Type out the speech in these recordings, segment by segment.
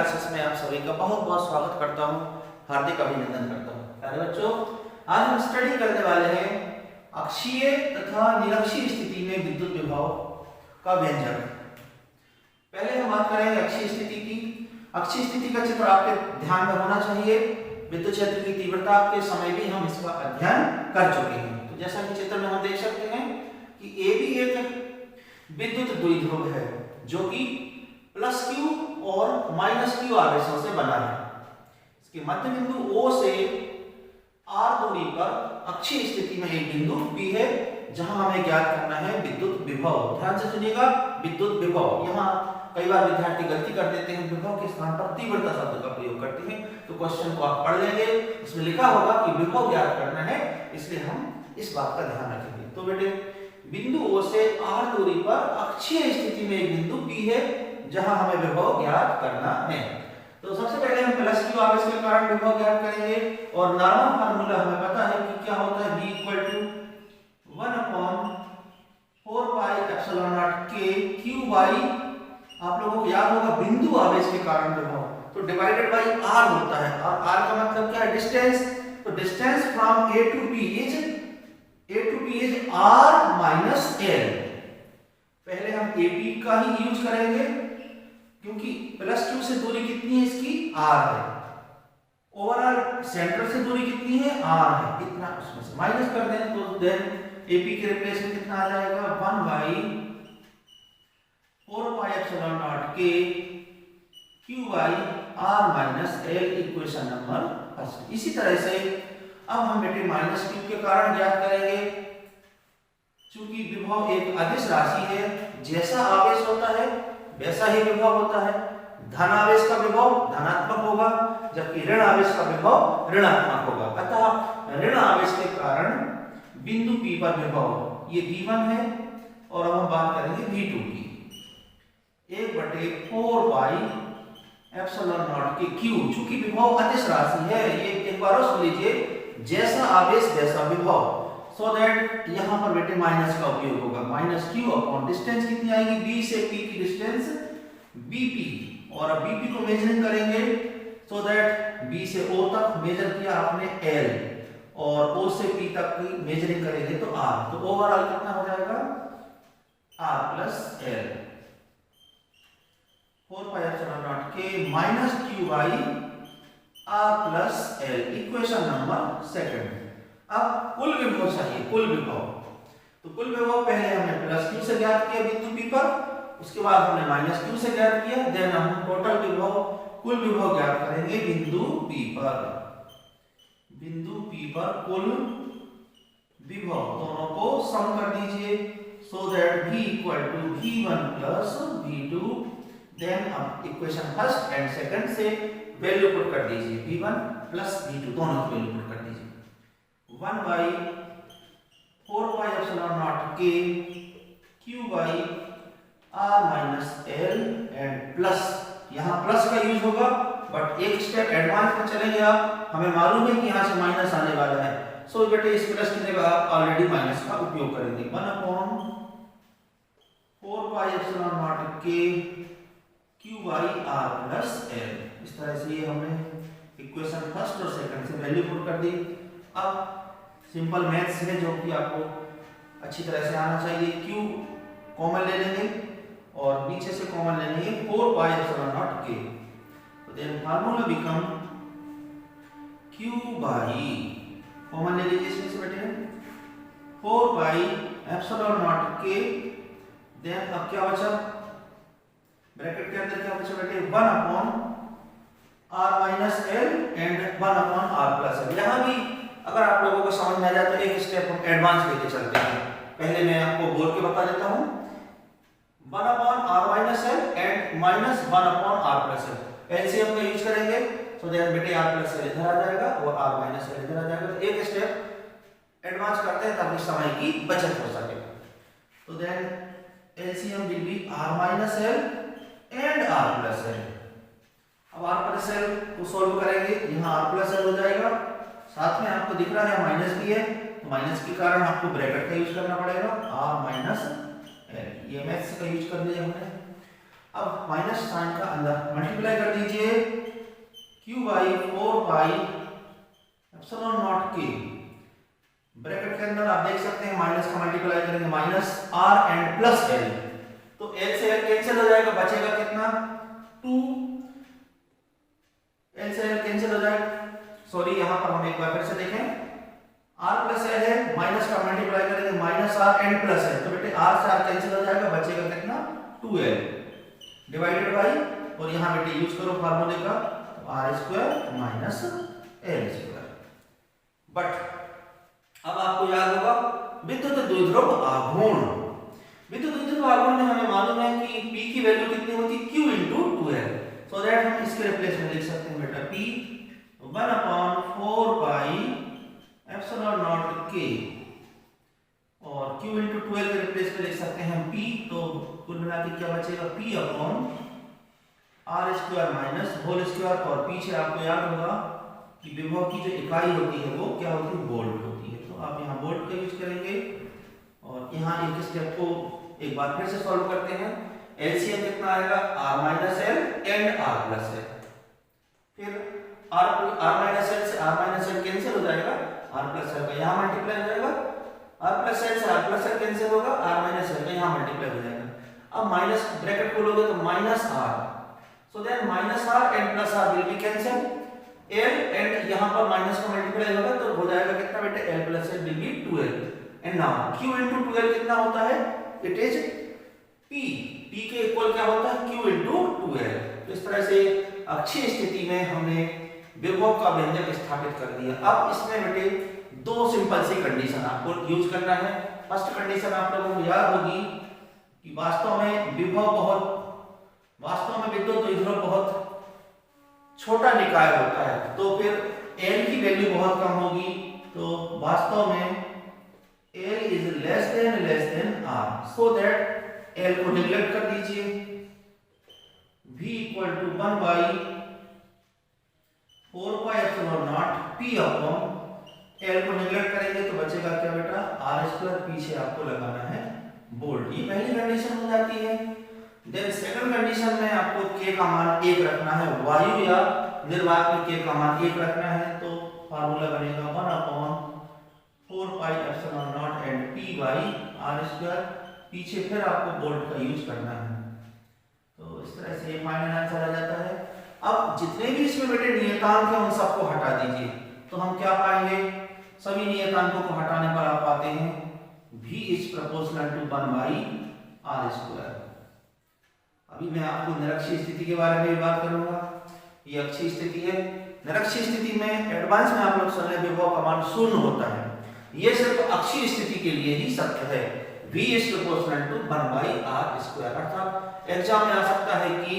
Classes में आप सभी का बहुत बहुत स्वागत करता हूं, हार्दिक अभिनंदन करता हूं। प्यारे बच्चों, आज हम स्टडी करने वाले हैं अक्षीय तथा निरक्षीय स्थिति में विद्युत विभव का व्यंजक। पहले हम बात करेंगे अक्षीय स्थिति की। अक्षीय स्थिति का चित्र आपके ध्यान में होना चाहिए। विद्युत क्षेत्र की तीव्रता के समय भी हम इसका अध्ययन कर चुके हैं। तो जैसा कि चित्र में हम देख सकते हैं कि ए भी एक विद्युत द्विध्रुव है जो कि प्लस क्यू और माइनस क्यू आवेशों से बना है। इसके मध्य बिंदु O से R दूरी पर अक्षीय स्थिति में एक बिंदु P है जहां हमें ज्ञात करना है विद्युत विभव। ध्यान से सुनिएगा, विद्युत विभव। यहाँ कई बार विद्यार्थी गलती कर देते हैं, विभव के स्थान पर तीव्रता शब्द का प्रयोग करते हैं। तो क्वेश्चन को आप पढ़ लेंगे, उसमें लिखा होगा कि विभव ज्ञात करना है, इसलिए हम इस बात का ध्यान रखेंगे। तो बेटे, बिंदु O से R दूरी पर अक्षीय स्थिति में एक बिंदु P है जहां हमें विभव ज्ञात करना है। तो सबसे पहले हम प्लस क्यू आवेश के कारण विभव ज्ञात करेंगे और नॉर्मल फार्मूला हमें पता है कि क्या होता है, V = 1/4 pi epsilon not K Q by, आप लोगों को याद होगा बिंदु आवेश के कारण विभव, तो डिवाइडेड बाई R होता है। और R का मतलब क्या है, डिस्टेंस। तो distance from A to P is R minus L। पहले हम AP का ही यूज करेंगे क्योंकि प्लस क्यू से दूरी कितनी है इसकी, R है। ओवरऑल सेंटर से दूरी कितनी है, R है। इतना उसमें से माइनस कर दें तो देन AP के रिप्लेस में कितना आ जाएगा, 1/4 पाई epsilon not K Q by R minus L, equation number first. इसी तरह से अब हम बेटे माइनस क्यू के कारण ज्ञात करेंगे। चूंकि विभव एक अदिश राशि है, जैसा आवेश होता है वैसा ही विभव होता है। धन आवेश का विभव धनात्मक होगा जबकि ऋण आवेश का विभव ऋणात्मक होगा। अतः ऋण आवेश के कारण बिंदु P पर विभव ये V1 है और अब हम बात करेंगे V2 की। 1/4 पाई एप्सिलॉन नॉट के Q, चूंकि विभव अदिश राशि है, ये एक बार और सुन लीजिए, जैसा आवेश वैसा विभव। सो दैट यहां पर बेटे माइनस का उपयोग होगा। माइनस क्यू अपॉन डिस्टेंस कितनी आएगी, B से P की डिस्टेंस BP, और अब BP को मेजरिंग करेंगे। सो दैट B से O तक मेजर किया आपने L और O से P तक की मेजरिंग करेंगे तो R। तो ओवरऑल कितना हो जाएगा, R plus L 4 pi epsilon not K minus Q by R plus L, equation number second. अब कुल विभव चाहिए, कुल विभव। तो कुल विभव पहले हमने प्लस क्यू से ज्ञात किया बिंदु P पर, उसके बाद हमने माइनस क्यू से ज्ञात किया, देन हम टोटल विभव, कुल विभव ज्ञात करेंगे बिंदु P पर। बिंदु P पर कुल विभव दोनों को सम कर दीजिए। So that V = V1 plus V2, then अब इक्वेशन फर्स्ट एंड सेकंड से वैल्यू पुट कर दीजिए, V1 प्लस V2 दोनों की वैल्यू पुट कर दीजिए। 1/4 पाई epsilon not K Q by R minus L and plus, यहाँ प्लस का यूज होगा बट एक स्टेप एडवांस में चलेंगे आप। हमें मालूम है कि यहाँ से माइनस आने वाला है, सो बेटे इस प्लस की जगह आप ऑलरेडी माइनस का उपयोग करेंगे। 1/4 पाई epsilon not K Q by R plus L। इस तरह से ये हमने इक्वेशन फर्स्ट और सेकंड से वैल्यू पुट कर दी। अब सिंपल मैथ्स है जो कि आपको अच्छी तरह से आना चाहिए। Q कॉमन ले लेंगे और नीचे से कॉमन ले लेंगे 4 पाई एप्सिलॉन नॉट K। तो then formula become Q by, common ले लीजिए इसमें से बेटे, 4 pi epsilon not K, then अब क्या बचा, ब्रैकेट के अंदर क्या बचा बेटे, 1/R minus L and 1/R plus L। यहाँ भी अगर आप लोगों को समझ में आ जाए तो एक स्टेप हम एडवांस लेके चलते हैं। पहले मैं आपको बोल के बता देता हूं, 1/R minus L and minus 1/R plus L। LCM का यूज करेंगे, सो देन बेटे R प्लस L इधर आ जाएगा और R माइनस L इधर आ जाएगा। तो एक स्टेप एडवांस करते हैं ताकि समय की बचत हो सके। तो then LCM will be R minus L and R plus L। अब R प्लस L को सॉल्व करेंगे, यहाँ R प्लस L हो जाएगा, साथ में आपको दिख रहा है माइनस भी है, तो माइनस के कारण आपको ब्रैकेट का यूज करना पड़ेगा, R माइनस L। ये मैथ्स का यूज कर लिया हमने। अब माइनस साइन का अंदर मल्टीप्लाई कर दीजिए q by 4 pi epsilon not k। Bracket के अंदर आप देख सकते हैं माइनस का मल्टीप्लाई करेंगे minus r and plus l, तो l से l कैंसिल हो जाएगा, बचेगा कितना 2, l से l कैंसिल हो जाएगा। सॉरी यहाँ पर हम एक बार फिर से देखें, r प्लस l है, माइनस का मल्टीप्लाई करेंगे minus r and plus l, तो बेटे r से r कैंसिल हो जाएगा, बचेगा कितना 2l डिवाइडेड बाई, और यहाँ बेटे यूज करो फार्मूले का, तो r square minus l square. But अब आपको याद होगा विद्युत द्विध्रुव आघूर्ण, विद्युत द्विध्रुव आघूर्ण में हमें मालूम है कि p की वैल्यू कितनी होती है q into 2l, so that हम इसके रिप्लेस में लिख सकते हैं बेटा p 1/4 pi epsilon not k, और q इंटू 2l के रिप्लेस में लिख सकते हैं p, तो कुल मिला के क्या बचेगा p upon r square minus whole square, और पीछे आपको याद होगा कि विभव की जो इकाई होती है वो क्या होती है, वोल्ट होती है, तो आप यहाँ वोल्ट का यूज करेंगे। और यहाँ एक स्टेप को एक बार फिर से सॉल्व करते हैं, एलसीएम कितना आएगा r minus L and r plus L, फिर r माइनस एल से r माइनस एल कैंसिल हो जाएगा, r प्लस एल का यहाँ मल्टीप्लाई हो जाएगा, r प्लस एल से r प्लस एल कैंसिल होगा, r माइनस एल का यहाँ मल्टीप्लाई हो जाएगा। अब माइनस ब्रैकेट खोलोगे तो minus r, so then minus r and plus r will be cancel, l एंड यहाँ पर माइनस का मल्टीप्लाई होगा तो हो जाएगा कितना बेटे l plus l will be 2l, and now q into 2l कितना होता है, इट इज p, p के इक्वल क्या होता है q इनटू 2l। तो इस तरह से अक्षीय स्थिति में हमने विभव का व्यंजक स्थापित कर दिया। अब इसमें बेटे दो सिंपल सी कंडीशन आपको यूज करना है। फर्स्ट कंडीशन आप लोगों को याद होगी कि वास्तव में विद्युत द्विध्रुव बहुत छोटा निकाय होता है, तो फिर l की वैल्यू बहुत कम होगी, तो वास्तव में l is less than r, so that l को नेग्लेक्ट कर दीजिए, v equal to 1 by 4 pi epsilon not p upon l को नेग्लेक्ट करेंगे तो बचेगा क्या बेटा r स्क्वायर, पीछे आपको लगाना है वोल्ट। ये पहली कंडीशन हो जाती है। देन सेकंड कंडीशन में आपको k का मान 1 रखना है, वायु या निर्वात में k का मान 1 रखना है, तो फार्मूला बनेगा 1/4 पाई epsilon not and p by r square, पीछे फिर आपको वोल्ट का यूज करना है। तो इस तरह से ये फाइनल आंसर आ जाता है। अब जितने भी इसमें बेटे नियतांक हैं उन सबको हटा दीजिए, तो हम क्या पाएंगे, सभी नियतांकों को हटाने पर आप पाते हैं v is proportional to 1 by r square. अभी मैं आपको निरक्षीय स्थिति के बारे में बात करूंगा। ये अक्षीय स्थिति है, निरक्षीय स्थिति में एडवांस में आप लोग सुन ले विभव का मान शून्य होता है, ये सिर्फ अक्षीय स्थिति के लिए ही सत्य है, v is proportional to 1 by r square. अर्थात एग्जाम में आ सकता है कि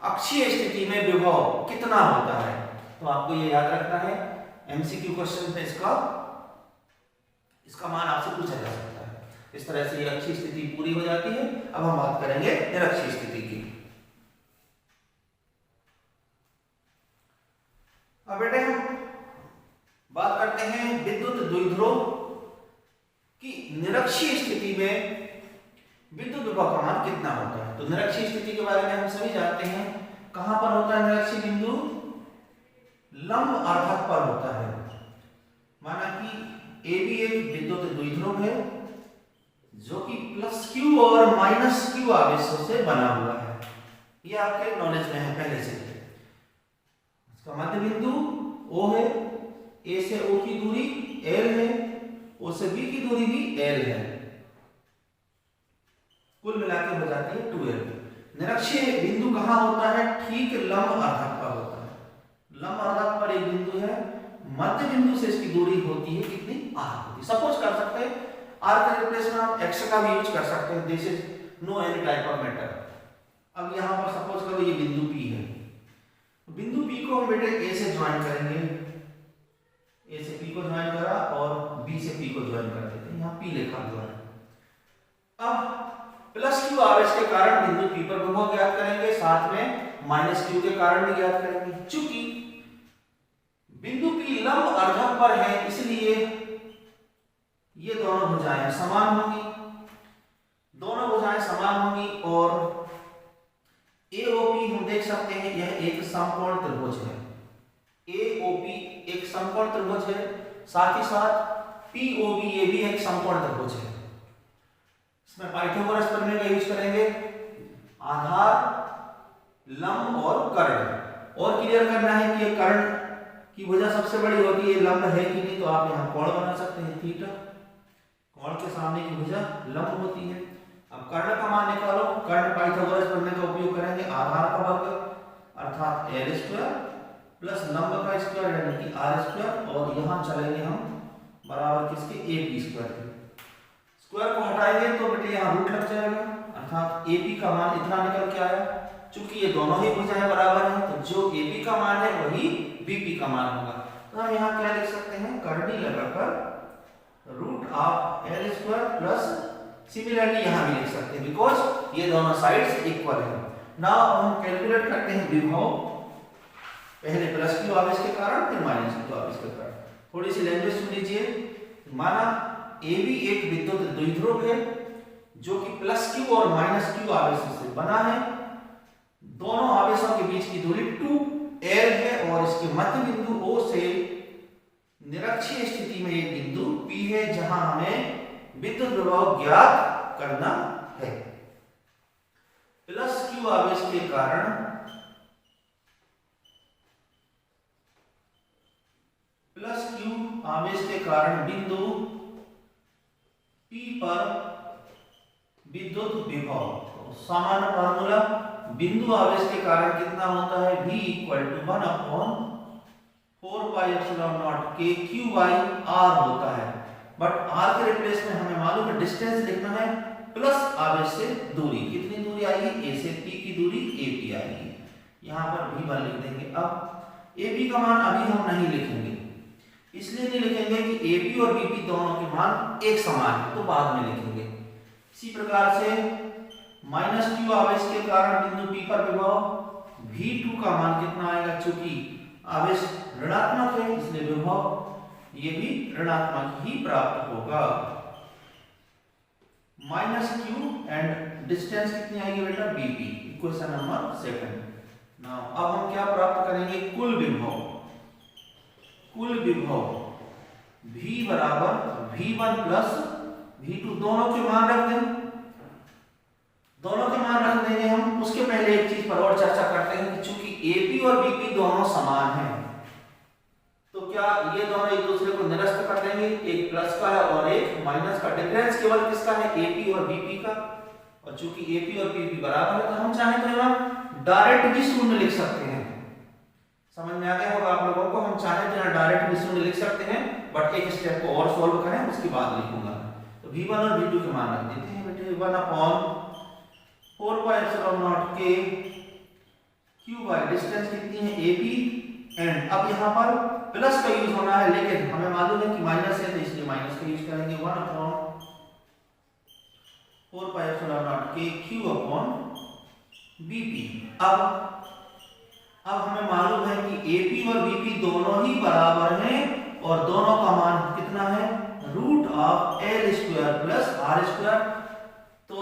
अक्षीय स्थिति में विभव कितना होता है, तो आपको ये याद रखना है, एमसीक्यू क्वेश्चन पे इसका मान आपसे पूछा जा सकता है। इस तरह से ये अक्षीय स्थिति पूरी हो जाती है। अब हम बात करेंगे निरक्षीय स्थिति की। अब बेटे हम बात करते हैं विद्युत द्विध्रुव की निरक्षीय स्थिति में विद्युत विभव का मान कितना होता है। तो निरक्षीय स्थिति के बारे में हम सभी जानते हैं, कहां पर होता है निरक्षीय बिंदु, लंब अर्धक पर होता है। माना कि ए भी एक विद्युत द्विध्रुव है जो कि प्लस क्यू और माइनस क्यू आवेशों से बना हुआ है, ये आपके नॉलेज में है पहले से। इसका मध्य बिंदु O है, A से O की दूरी L है, O से B की दूरी भी L है, कुल मिलाकर हो जाती है 2L। निरक्षीय बिंदु कहां होता है, ठीक लंब अर्धक पर होता है। लंब अर्धक पर एक बिंदु है, मध्य बिंदु से इसकी दूरी होती है कितनी, r होती है। सपोज कर सकते हैं r के रिप्लेस में आप x का भी यूज कर सकते हैं, this is no any type of matter. अब यहां पर सपोज करो ये बिंदु P है, बिंदु P को हम बेटे A से ज्वाइन करेंगे, A से P को ज्वाइन करा और B से P को ज्वाइन कर देते हैं, यहाँ P लिखा हुआ है। अब प्लस Q आवेश के कारण बिंदु P पर विभव ज्ञात करेंगे, साथ में माइनस Q के कारण भी ज्ञात करेंगे। चूंकि बिंदु P लंब अर्धक पर है इसलिए ये दोनों भुजाएं समान होंगी, और देख सकते हैं यह एक समकोण त्रिभुज है। AOP एक समकोण त्रिभुज है, साथ ही साथ POB ये भी एक समकोण त्रिभुज है। इसमें पाइथागोरस प्रमेय का यूज करेंगे, आधार, लंब और कर्ण। और क्लियर करना है कि ये कर्ण की भुजा सबसे बड़ी होती है, लंब है कि नहीं, तो आप यहाँ कोण बना सकते हैं थीटा। कोण के सामने की भुजा लंब होती है। अब कर्ण का मान निकालो, कर्ण पाइथागोरस प्रमेय का उपयोग करेंगे, आधार का वर्ग अर्थात l स्क्वायर प्लस लंब का स्क्वायर यानी कि r स्क्वायर, और यहाँ चलेंगे हम बराबर किसके, AP स्क्वायर के। स्क्वायर को हटाएंगे तो बेटे यहाँ रूट लग जाएगा, अर्थात AP का मान इतना निकल के आया। चूंकि ये दोनों ही भुजाएं बराबर हैं, तो जो AP का मान है वही BP का मान होगा। तो हम यहाँ क्या लिख सकते हैं, कर्णी लगाकर root of l square plus, similarly यहाँ भी लिख सकते हैं बिकॉज ये दोनों साइड्स इक्वल है। नाउ हम कैलकुलेट करते हैं विभव, पहले प्लस क्यू आवेश के कारण फिर माइनस क्यू आवेश के कारण। थोड़ी सी लैंग्वेज सुन लीजिए। माना AB एक विद्युत द्विध्रुव है जो कि प्लस क्यू और माइनस क्यू आवेशों से बना है। दोनों आवेशों के बीच की दूरी 2l है और इसके मध्य बिंदु O से निरक्षीय स्थिति में एक बिंदु P है जहां हमें विद्युत विभव ज्ञात करना है। प्लस क्यू आवेश के कारण बिंदु P पर विद्युत विभव, तो सामान्य फार्मूला बिंदु आवेश के कारण कितना होता है, V = 1/4πε0 k q/r होता है। बट r के रिप्लेस में हमें मालूम है डिस्टेंस लिखना है प्लस आवेश से दूरी। कितनी दूरी आएगी, A से P की दूरी AP आएगी। यहाँ पर V1 लिख देंगे। अब AP का मान अभी हम नहीं लिखेंगे, इसलिए नहीं लिखेंगे कि AP और BP दोनों के मान एक समान है, तो बाद में लिखेंगे। इसी प्रकार से माइनस क्यू आवेश के कारण बिंदु P पर विभव V2 का मान कितना आएगा, चूंकि आवेश ऋणात्मक है इसलिए विभव ये भी ऋणात्मक ही प्राप्त होगा। माइनस क्यू एंड डिस्टेंस कितनी आएगी बेटा, BP। Question number 7। नाउ अब हम क्या प्राप्त करेंगे, कुल विभव। कुल विभव V बराबर V1 प्लस V2, दोनों के मान रख दें, दोनों के मान रख देंगे हम। उसके पहले एक चीज पर और चर्चा करते हैं कि चूंकि AP और BP दोनों समान हैं, तो क्या ये दोनों एक दूसरे को निरस्त कर देंगे, एक प्लस का है और एक माइनस का। डिफरेंस केवल किसका है, AP और BP का। और चूंकि AP और BP बराबर है तो हम चाहें तो यहाँ डायरेक्ट भी शून्य लिख सकते हैं। समझ में आ गया होगा आप लोगों को। हम चाहें तो यहाँ डायरेक्ट भी शून्य लिख सकते हैं, बट एक स्टेप को और सॉल्व करें उसके बाद लिखूंगा। तो V1 और V2 के मान रख देते हैं बेटे, 1/4πε0 k q/, डिस्टेंस कितनी है AP। एंड अब यहाँ पर प्लस का यूज होना है, लेकिन हमें मालूम है कि माइनस है तो इसलिए माइनस का यूज करेंगे। 1/4πε0 k q/BP। अब हमें मालूम है कि AP और BP दोनों ही बराबर हैं और दोनों का मान कितना है, √L² प्लस R²। तो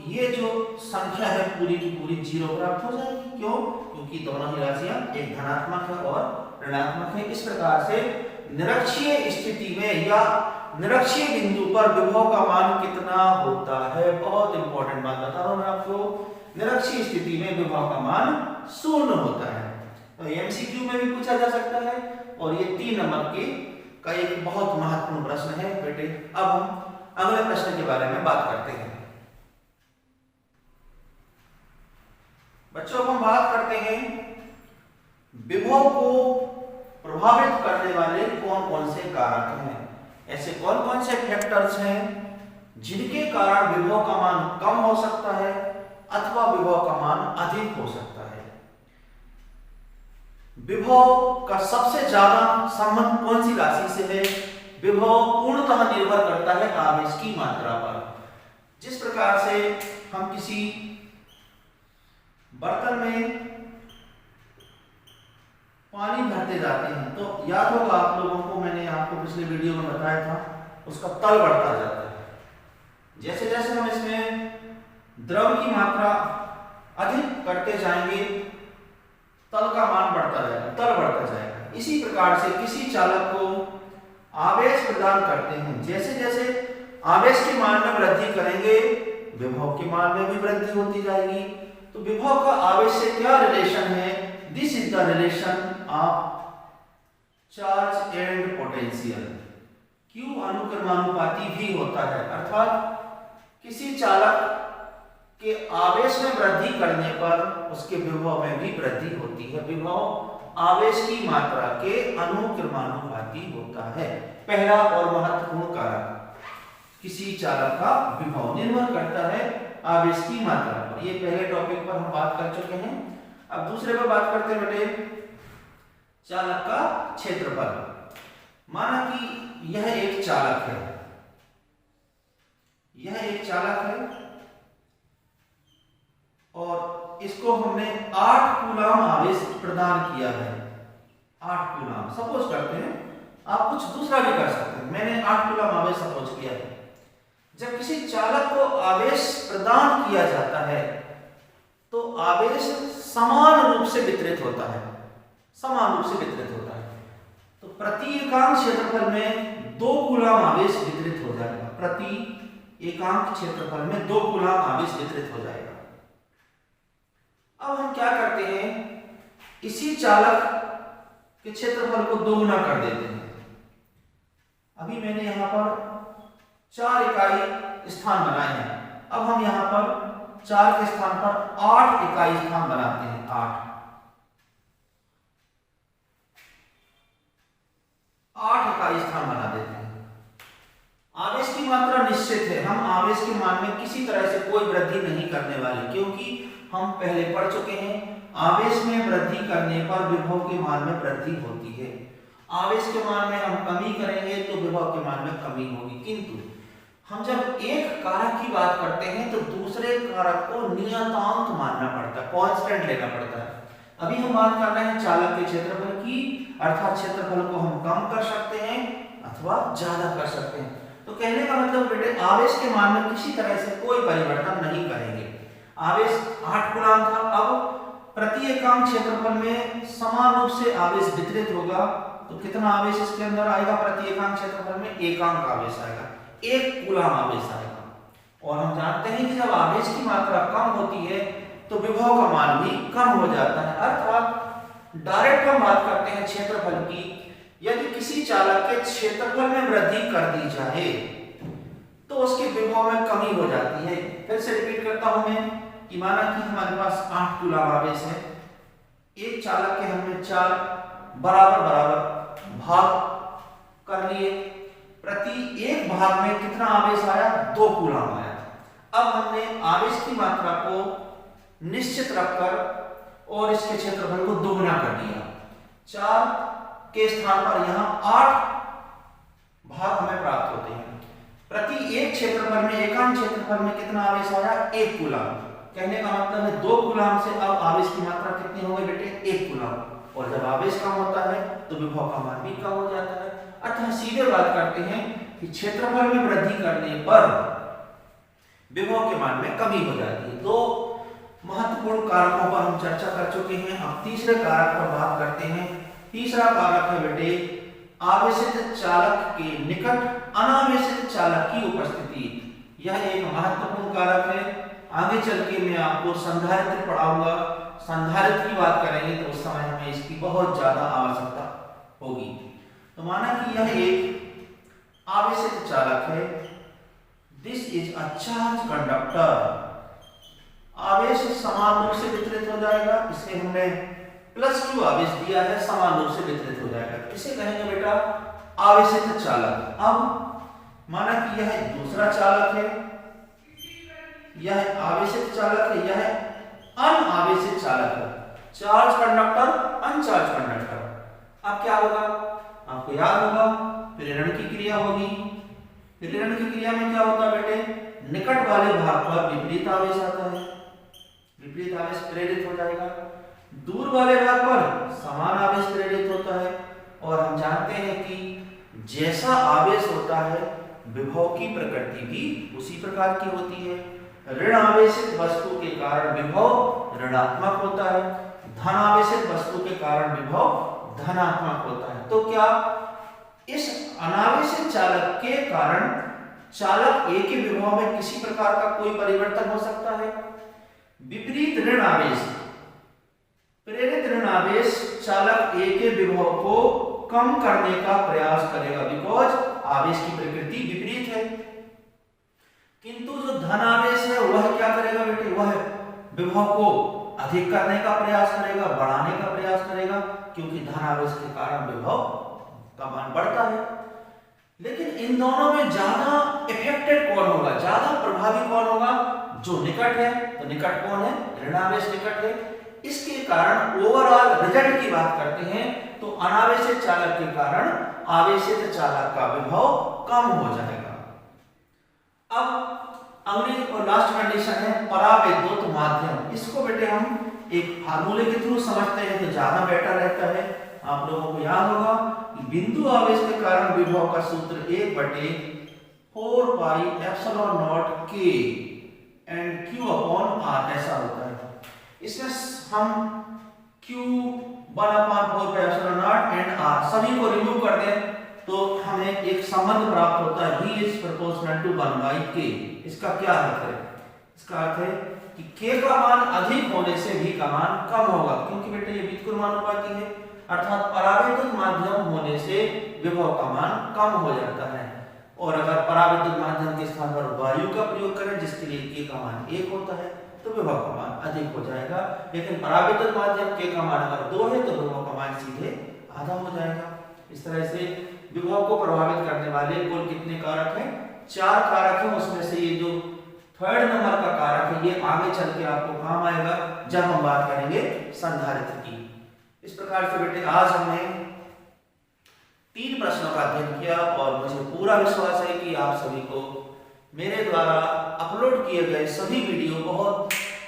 ये जो संख्या है पूरी की पूरी 0 प्राप्त हो जाएगी। क्यों, क्योंकि दोनों ही राशियां एक धनात्मक है और ऋणात्मक है। इस प्रकार से निरक्षीय स्थिति में या निरक्षीय बिंदु पर विभव का मान कितना होता है, बहुत इंपॉर्टेंट बात बता रहा हूं मैं आपको। निरक्षीय स्थिति में विभव का मान 0 होता है। तो MCQ में भी पूछा जा सकता है और ये 3 नंबर का एक बहुत महत्वपूर्ण प्रश्न है बेटे। अब हम अगले प्रश्न के बारे में बात करते हैं। बच्चों, हम बात करते हैं विभव को प्रभावित करने वाले कौन कौन से कारक हैं। ऐसे कौन कौन से फैक्टर्स हैं जिनके कारण विभव का मान कम हो सकता है अथवा विभव का मान अधिक हो सकता है। विभव का सबसे ज्यादा संबंध कौन सी राशि से है, विभव पूर्णतः निर्भर करता है आवेश की मात्रा पर। जिस प्रकार से हम किसी बर्तन में पानी भरते जाते हैं, तो याद होगा आप लोगों को, मैंने आपको पिछले वीडियो में बताया था, उसका तल बढ़ता जाता है। जैसे जैसे हम इसमें द्रव की मात्रा अधिक करते जाएंगे तल का मान बढ़ता जाएगा, तल बढ़ता जाएगा। इसी प्रकार से किसी चालक को आवेश प्रदान करते हैं, जैसे जैसे आवेश के मान में वृद्धि करेंगे विभव के मान में भी वृद्धि होती जाएगी। तो विभव का आवेश से क्या रिलेशन है? This is the relation of charge and potential. Q अनुक्रमानुपाती भी होता है, अर्थात किसी चालक के आवेश में वृद्धि करने पर उसके विभव में भी वृद्धि होती है। विभव आवेश की मात्रा के अनुक्रमानुपाती होता है। पहला और महत्वपूर्ण कारक, किसी चालक का विभव निर्भर करता है आवेश की मात्रा पर। ये पहले टॉपिक पर हम बात कर चुके हैं। अब दूसरे पर बात करते हैं बेटे, चालक का क्षेत्रफल। माना कि यह एक चालक है, यह एक चालक है और इसको हमने 8 कूलम आवेश प्रदान किया है। 8 कूलम सपोज करते हैं, आप कुछ दूसरा भी कर सकते हैं। मैंने 8 कूलम आवेश सपोज किया है। जब किसी चालक को आवेश प्रदान किया जाता है तो आवेश समान रूप से वितरित होता है, समान रूप से वितरित होता है। तो प्रति एकांक क्षेत्रफल में 2 कूलम आवेश वितरित हो जाएगा। प्रति एकांक क्षेत्रफल में 2 कूलम आवेश वितरित हो जाएगा। अब हम क्या करते हैं, इसी चालक के क्षेत्रफल को 2 गुना कर देते हैं। अभी मैंने यहां पर 4 इकाई स्थान बनाए हैं। अब हम यहां पर 4 के स्थान पर 8 इकाई स्थान बनाते हैं। 8 इकाई स्थान बना देते हैं। आवेश की मात्रा निश्चित है, हम आवेश के मान में किसी तरह से कोई वृद्धि नहीं करने वाले, क्योंकि हम पहले पढ़ चुके हैं आवेश में वृद्धि करने पर विभव के मान में वृद्धि होती है। आवेश के मान में हम कमी करेंगे तो विभव के मान में कमी होगी। किंतु हम जब एक कारक की बात करते हैं तो दूसरे कारक को नियतांक मानना पड़ता है, कांस्टेंट लेना पड़ता है। अभी हम बात कर रहे हैं चालक के क्षेत्रफल की, अर्थात क्षेत्रफल को हम कम कर सकते हैं अथवा ज्यादा कर सकते हैं। तो कहने का मतलब बेटे, आवेश के मान में किसी तरह से कोई परिवर्तन नहीं करेंगे। आवेश 8 कूलम था, अब प्रति एकांक क्षेत्रफल में समान रूप से आवेश वितरित होगा। तो कितना आवेश इसके अंदर आएगा? प्रति एकांक क्षेत्रफल में एकांक आवेश आएगा, 1 कूलम आवेश आएगा। और हम जानते हैं कि जब आवेश की मात्रा कम होती है तो विभव का मान भी कम हो जाता है। अर्थात डायरेक्ट हम बात करते हैं क्षेत्रफल की, यदि किसी चालक के क्षेत्रफल में वृद्धि कर दी जाए तो उसके विभव में कमी हो जाती है। फिर से रिपीट करता हूं मैं कि माना कि हमारे पास 8 कूलम आवेश है, एक चालक के हमने 4 बराबर बराबर भाग कर लिए। प्रति एक भाग में कितना आवेश आया? 2 कूलम आया। अब हमने आवेश की मात्रा को निश्चित रखकर और इसके क्षेत्रफल को दोगुना कर दिया। 4 के स्थान पर यहां 8 भाग हमें प्राप्त होते हैं। प्रति एक क्षेत्रफल में, एकांक क्षेत्रफल में कितना आवेश आया? 1 कूलम। कहने का मतलब है 2 कूलम से अब आवेश की मात्रा कितनी हो गई बेटे? 1 कूलम। और जब आवेश कम होता है तो विभव का मान भी कम हो जाता है। अतः सीधे बात करते हैं कि क्षेत्रफल में वृद्धि करने पर विभव के मान में कमी हो जाती है। 2 महत्वपूर्ण कारकों पर हम चर्चा कर चुके हैं। अब तीसरे कारक पर बात करते हैं। तीसरा कारक है बेटे, आवेशित चालक के निकट अनावेशित चालक की उपस्थिति। यह एक महत्वपूर्ण कारक है। आगे चल के मैं आपको संधारित्र पढ़ाऊंगा। संधारित्र की बात करेंगे तो उस समय हमें इसकी बहुत ज्यादा आवश्यकता होगी। तो माना कि यह एक आवेशित चालक है। This is a charge conductor. आवेश समान रूप से वितरित हो जाएगा। इसे हमने +2 आवेश दिया है, समान रूप से वितरित हो जाएगा। इसे कहेंगे बेटा आवेशित चालक। अब माना कि यह दूसरा चालक है, यह आवेशित चालक है, यह अनआवेशित चालक है। Charge conductor, अनचार्ज conductor. अब क्या होगा? आपको याद होगा प्रेरण की क्रिया होगी। प्रेरण की क्रिया में क्या होता है बेटे? निकट वाले भाग पर विपरीत आवेश आता है, विपरीत आवेश प्रेरित हो जाएगा। दूर वाले भाग पर समान आवेश प्रेरित होता है। और हम जानते हैं कि जैसा आवेश होता है विभव की प्रकृति भी उसी प्रकार की होती है। ऋण आवेशित वस्तु के कारण विभव ऋणात्मक होता है, धनावेशित वस्तु के कारण विभव धनात्मक होता है। तो क्या इस अनावेशित चालक के कारण चालक ए के विभव में किसी प्रकार का कोई परिवर्तन हो सकता है? विपरीत ऋण आवेश, प्रेरित ऋण आवेश चालक ए के विभव को कम करने का प्रयास करेगा, बिकॉज आवेश की प्रकृति विपरीत है। किंतु जो धन आवेश है वह क्या करेगा बेटे? वह विभव को अधिक करने का प्रयास करेगा, बढ़ाने का प्रयास करेगा, क्योंकि धन आवेश के कारण विभव का मान बढ़ता है। लेकिन इन दोनों में ज्यादा इफेक्टेड कौन होगा, ज्यादा प्रभावी कौन होगा? जो निकट है। तो निकट कौन है? ऋणावेश निकट है। इसके कारण ओवरऑल रिजल्ट की बात करते हैं तो अनावेशित चालक के कारण आवेशित चालक का विभव कम हो जाएगा। अब अगली और लास्ट कंडीशन है पराविद्युत माध्यम। इसको बेटे हम एक फार्मूले के थ्रू समझते हैं तो ज्यादा बेटर रहता है। आप लोगों को याद होगा कि बिंदु आवेश के कारण विभव का सूत्र 1/4 पाई epsilon not k and q upon r ऐसा होता है। इसमें हम q 1/4 pi epsilon not and r सभी को रिमूव कर दें तो हमें एक संबंध प्राप्त होता है v is proportional to 1/k। इसका क्या अर्थ है? इसका अर्थ है कि k का मान अधिक होने से v का मान कम होगा, क्योंकि बेटे ये व्युत्क्रमानुपाती है, अर्थात पराविद्युत माध्यम होने से विभव का मान कम हो जाता है। और अगर पराविद्युत माध्यम के स्थान पर वायु का प्रयोग करें जिसके लिए k का मान 1 होता है तो विभव का मान अधिक हो जाएगा। लेकिन पराविद्युत माध्यम k का मान अगर 2 है तो विभव का मान सीधे आधा हो जाएगा। इस तरह से विभव को प्रभावित करने वाले कुल कितने कारक हैं? 4 कारक हैं। उसमें से ये जो थर्ड नंबर का कारक है ये आगे चल के आपको काम आएगा जब हम बात करेंगे संधारित्र की। इस प्रकार से बेटे आज हमने 3 प्रश्नों का अध्ययन किया और मुझे पूरा विश्वास है कि आप सभी को मेरे द्वारा अपलोड किए गए सभी वीडियो बहुत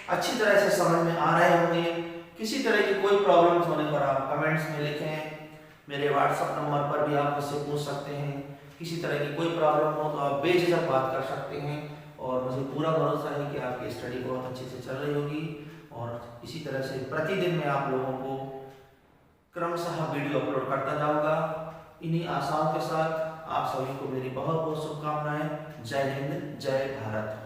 अच्छी तरह से समझ में आ रहे होंगे। किसी तरह की कोई प्रॉब्लम्स होने पर आप कमेंट्स में लिखें। मेरे व्हाट्सएप नंबर पर भी आप मुझसे पूछ सकते हैं। किसी तरह की कोई प्रॉब्लम हो तो आप बेझिझक बात कर सकते हैं और मुझे पूरा भरोसा है कि आपकी स्टडी बहुत अच्छे से चल रही होगी। और इसी तरह से प्रतिदिन मैं आप लोगों को क्रमशः वीडियो अपलोड करता जाऊंगा। इन्हीं आशाओं के साथ आप सभी को मेरी बहुत बहुत शुभकामनाएं। जय हिंद, जय भारत।